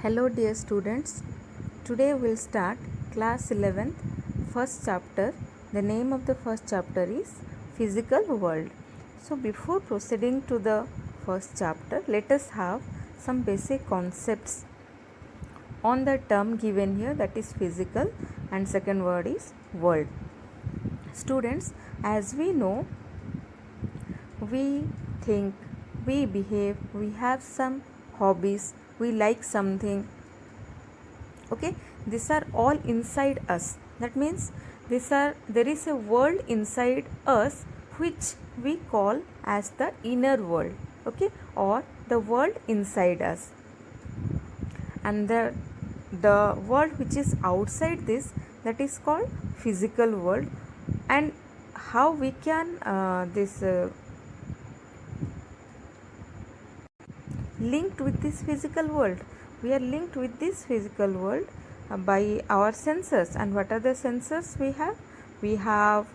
Hello dear students, today we'll start class 11th first chapter. The name of the first chapter is Physical World. So before proceeding to the first chapter, let us have some basic concepts on the term given here, that is physical, and second word is world. Students, as we know, we think, we behave, we have some hobbies, we like something. Okay, these are all inside us. That means there is a world inside us which we call as the inner world. Okay, or the world inside us, and the world which is outside this, that is called physical world. And how we can linked with this physical world? We are linked with this physical world by our senses. And what are the senses we have? We have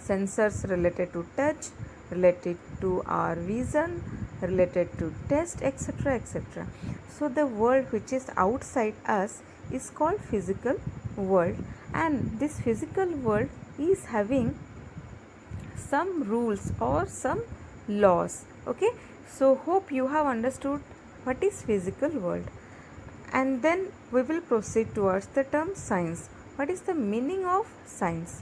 sensors related to touch, related to our vision, related to taste, etc., etc. So the world which is outside us is called physical world, and this physical world is having some rules or some laws. Okay, so hope you have understood what is physical world, and then we will proceed towards the term science. What is the meaning of science?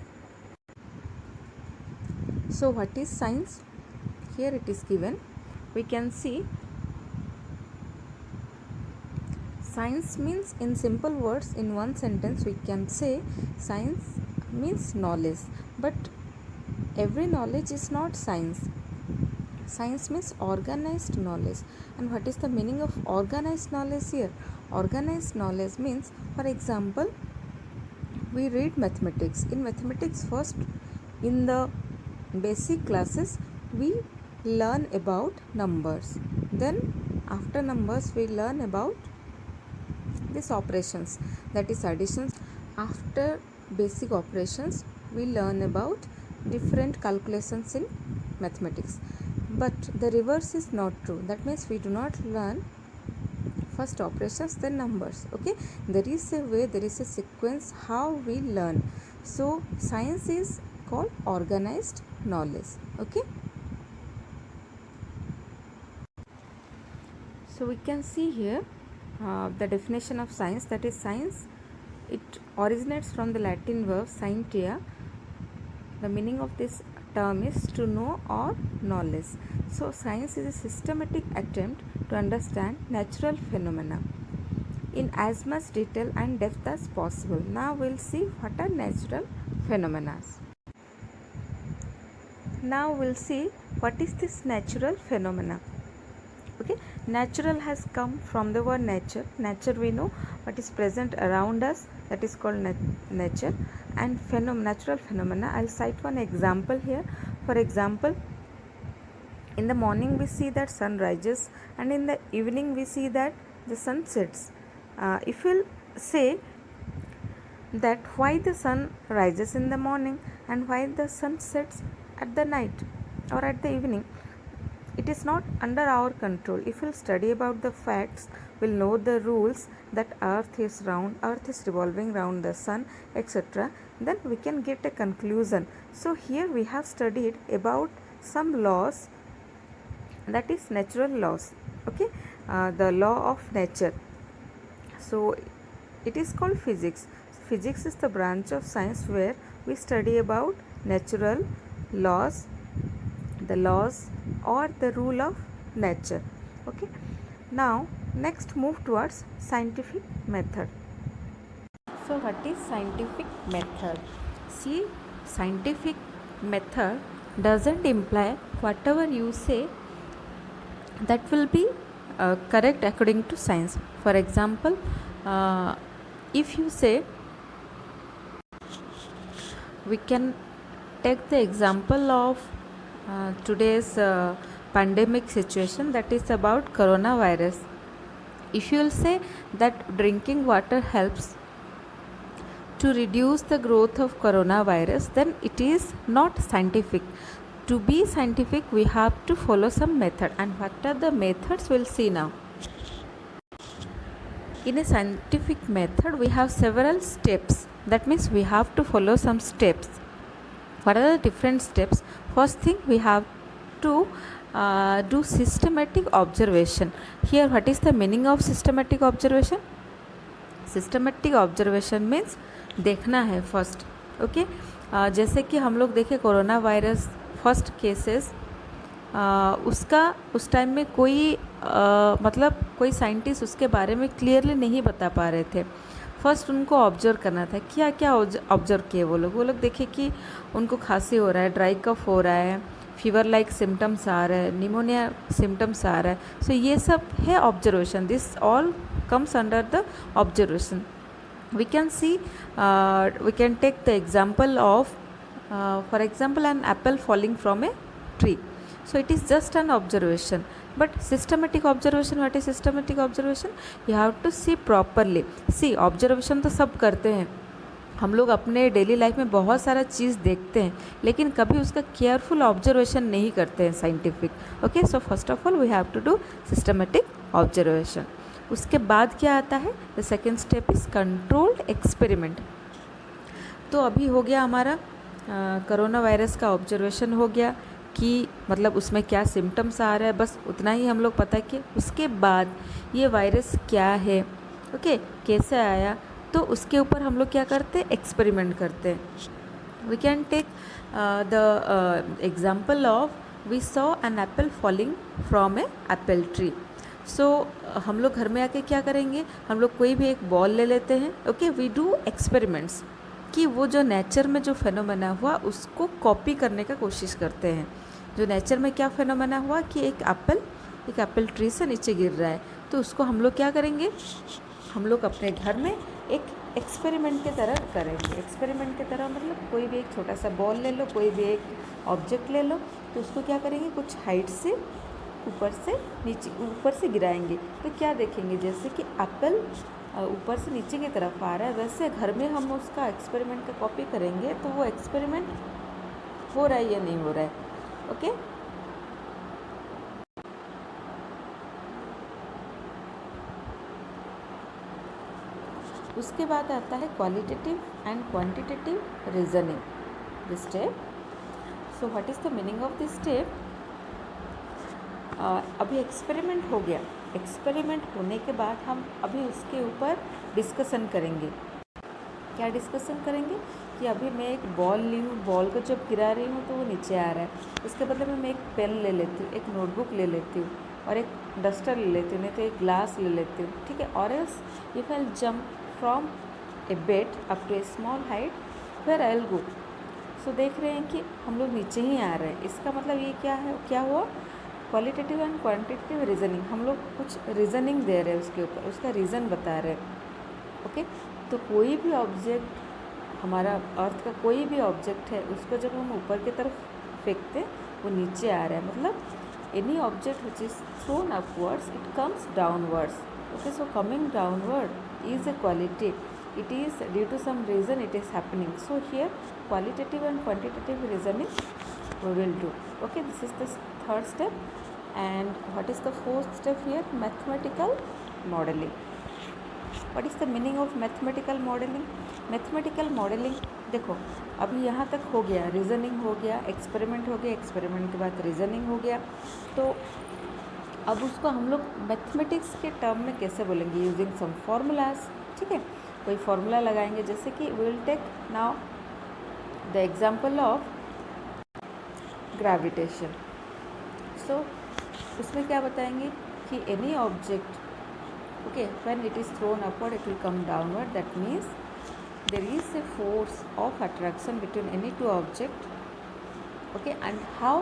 So what is science? Here it is given. We can see science means, in simple words, in one sentence we can say science means knowledge, but every knowledge is not science. Science means organized knowledge. And what is the meaning of organized knowledge here? Organized knowledge means, for example, we read mathematics. In mathematics, first in the basic classes we learn about numbers. Then after numbers we learn about these operations, that is additions. After basic operations we learn about different calculations in mathematics. But the reverse is not true. That means we do not learn first operations then numbers. Okay, there is a way, there is a sequence how we learn. So science is called organized knowledge. Okay, so we can see here the definition of science, that is science, it originates from the Latin verb scientia. The meaning of this term is to know or knowledge. So science is a systematic attempt to understand natural phenomena in as much detail and depth as possible. Now we'll see what are natural phenomena. Now we'll see what is this natural phenomena. Okay, natural has come from the word nature. Nature, we know what is present around us, that is called nature. And natural phenomena, I'll cite one example here. For example, in the morning we see that sun rises, and in the evening we see that the sun sets. If we'll say that why the sun rises in the morning and why the sun sets at the night or at the evening, it is not under our control. If we'll study about the facts, we'll know the rules that earth is round, earth is revolving round the sun, etc. Then we can get a conclusion. So here we have studied about some laws, that is natural laws. Okay, the law of nature. So it is called physics. Physics is the branch of science where we study about natural laws, the laws or the rule of nature. Okay, now next move towards scientific method. So what is scientific method? See, scientific method doesn't imply whatever you say that will be correct according to science. For example, if you say, we can take the example of today's pandemic situation, that is about coronavirus. If you will say that drinking water helps to reduce the growth of coronavirus, then it is not scientific. To be scientific, we have to follow some method. And what are the methods, we'll see now. In a scientific method, we have several steps. That means we have to follow some steps. What are the different steps? First thing, we have to do systematic observation. Here, what is the meaning of systematic observation? Systematic observation means देखना है first. Okay, जैसे कि हम लोग देखें corona virus first cases, उसका उस time में कोई मतलब कोई साइंटिस्ट उसके बारे में क्लियरली नहीं बता पा रहे थे. फर्स्ट उनको ऑब्जर्व करना था. क्या क्या ऑब्जर्व किए वो लोग देखे कि उनको खांसी हो रहा है, ड्राई कफ हो रहा है, फीवर लाइक सिम्टम्स आ रहा है, निमोनिया सिम्टम्स आ रहा है. सो ये सब है observation. This all comes under the observation. We can see, we can take the example of, for example, an apple falling from a tree. So it is just an observation. But systematic observation, what is systematic observation? You have to see properly. See, observation तो सब करते हैं, हम लोग अपने daily life में बहुत सारा चीज़ देखते हैं, लेकिन कभी उसका केयरफुल ऑब्जर्वेशन नहीं करते हैं scientific. Okay, so first of all we have to do systematic observation. उसके बाद क्या आता है? The second step is controlled experiment. तो अभी हो गया हमारा कोरोना वायरस का ऑब्जर्वेशन हो गया कि मतलब उसमें क्या सिम्टम्स आ रहा है, बस उतना ही हम लोग पता कि उसके बाद ये वायरस क्या है, ओके, कैसे आया, तो उसके ऊपर हम लोग क्या करते हैं? एक्सपेरिमेंट करते हैं. We can take the example of we saw an apple falling from a apple tree. So हम लोग घर में आके क्या करेंगे? हम लोग कोई भी एक बॉल ले लेते हैं. ओके, वी डू एक्सपेरिमेंट्स कि वो जो नेचर में जो फेनोमेना हुआ उसको कॉपी करने का कोशिश करते हैं. जो नेचर में क्या फेनोमेना हुआ कि एक एप्पल ट्री से नीचे गिर रहा है, तो उसको हम लोग क्या करेंगे? हम लोग अपने घर में एक एक्सपेरिमेंट की तरह करेंगे. एक्सपेरिमेंट की तरह मतलब कोई भी एक छोटा सा बॉल ले लो, कोई भी एक ऑब्जेक्ट ले लो, तो उसको क्या करेंगे? कुछ हाइट से ऊपर से गिराएंगे. तो क्या देखेंगे? जैसे कि एप्पल ऊपर से नीचे की तरफ आ रहा है, वैसे घर में हम उसका एक्सपेरिमेंट का कॉपी करेंगे, तो वो एक्सपेरिमेंट हो रहा है या नहीं हो रहा है. ओके, उसके बाद आता है qualitative and quantitative reasoning. This step. So what is the meaning of this step? अभी एक्सपेरिमेंट हो गया. एक्सपेरिमेंट होने के बाद हम अभी उसके ऊपर डिस्कशन करेंगे. क्या डिस्कशन करेंगे? कि अभी मैं एक बॉल ली हूँ, बॉल को जब गिरा रही हूँ तो वो नीचे आ रहा है. उसके बदले में मैं एक पेन ले लेती हूँ, एक नोटबुक ले लेती हूँ, और एक डस्टर ले लेती हूँ, नहीं तो एक ग्लास ले लेती हूँ. ठीक है. और else if I will jump from a bed up to a small height, where I will go. So देख रहे हैं कि हम लोग नीचे ही आ रहे हैं. इसका मतलब ये क्या है? क्या हुआ? Qualitative and quantitative reasoning. हम लोग कुछ रीजनिंग दे रहे हैं उसके ऊपर, उसका रीज़न बता रहे हैं. ओके, तो कोई भी ऑब्जेक्ट, हमारा अर्थ का कोई भी ऑब्जेक्ट है, उसको जब हम ऊपर की तरफ फेंकते वो नीचे आ रहा है. मतलब any object which is thrown upwards it comes downwards. Okay, so coming downward is a quality. It is due to some reason it is happening. So here qualitative and quantitative reasoning we will do. Okay, this is the third step. And what is the fourth step here? Mathematical modeling. What is the meaning of mathematical modeling? Mathematical modeling, देखो अभी यहाँ तक हो गया, reasoning हो गया, experiment हो गया, एक्सपेरिमेंट के बाद रीजनिंग हो गया. तो अब उसको हम लोग मैथमेटिक्स के टर्म में कैसे बोलेंगे? Using some formulas. ठीक है, कोई फार्मूला लगाएंगे. जैसे कि we will take now the example of gravitation. So उसमें क्या बताएंगे कि any object, okay, when it is thrown upward it will come downward. That means there is a force of attraction between any two objects. Okay, and how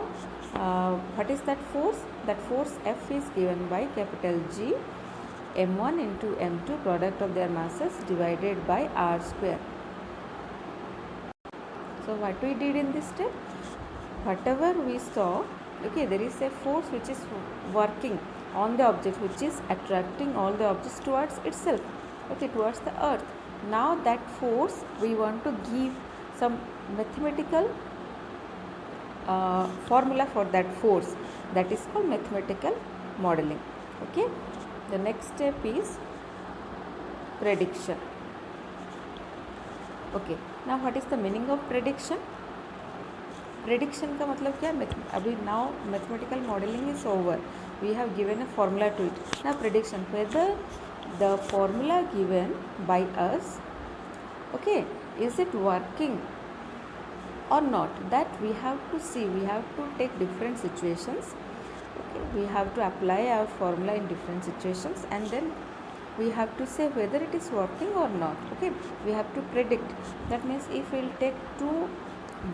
what is that force? That force F is given by capital G m1 into m2 product of their masses divided by r square. So what we did in this step, whatever we saw, okay, there is a force which is working on the object, which is attracting all the objects towards itself, okay, towards the earth. Now that force we want to give some mathematical formula for that force. That is called mathematical modeling. Okay, the next step is prediction. Okay, now what is the meaning of prediction? Prediction का मतलब क्या? अभी now mathematical modeling is over. We have given a formula to it. Now prediction, whether the formula given by us, okay, is it working or not? That we have to see. We have to take different situations. Okay, we have to apply our formula in different situations, and then we have to say whether it is working or not. Okay, we have to predict. That means if we will take two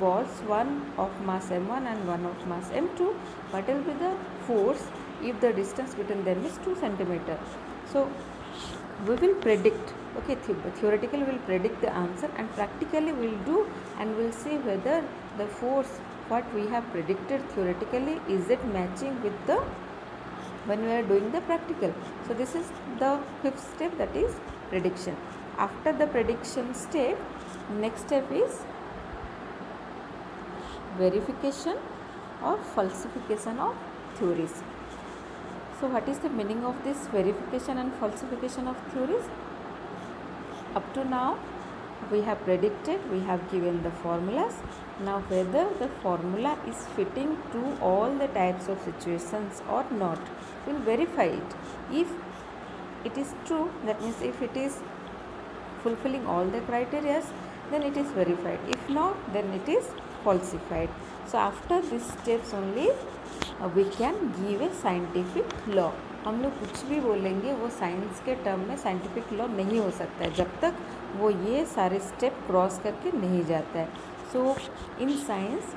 balls, one of mass m1 and one of mass m2, what will be the force if the distance between them is 2 centimeter? So we will predict. Okay, theoretically we will predict the answer, and practically we will do, and we will see whether the force what we have predicted theoretically, is it matching with the when we are doing the practical. So this is the fifth step, that is prediction. After the prediction step, next step is verification or falsification of theories. So what is the meaning of this verification and falsification of theories? Up to now we have predicted, we have given the formulas. Now whether the formula is fitting to all the types of situations or not, we will verify it. If it is true, that means if it is fulfilling all the criteria, then it is verified. If not, then it is falsified. So after these steps only we can give a scientific law. हम लोग कुछ भी बोलेंगे वो science के term में scientific law नहीं हो सकता है जब तक वो ये सारे स्टेप क्रॉस करके नहीं जाता है. सो इन साइंस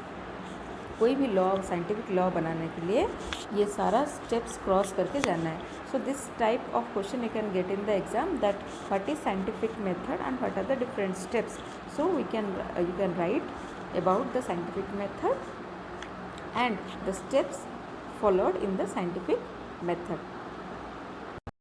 कोई भी लॉ, साइंटिफिक लॉ बनाने के लिए ये सारा स्टेप्स क्रॉस करके जाना है. So this type of question you can get in the exam, that what is scientific method and what are the different steps. So you can write about the scientific method and the steps followed in the scientific method.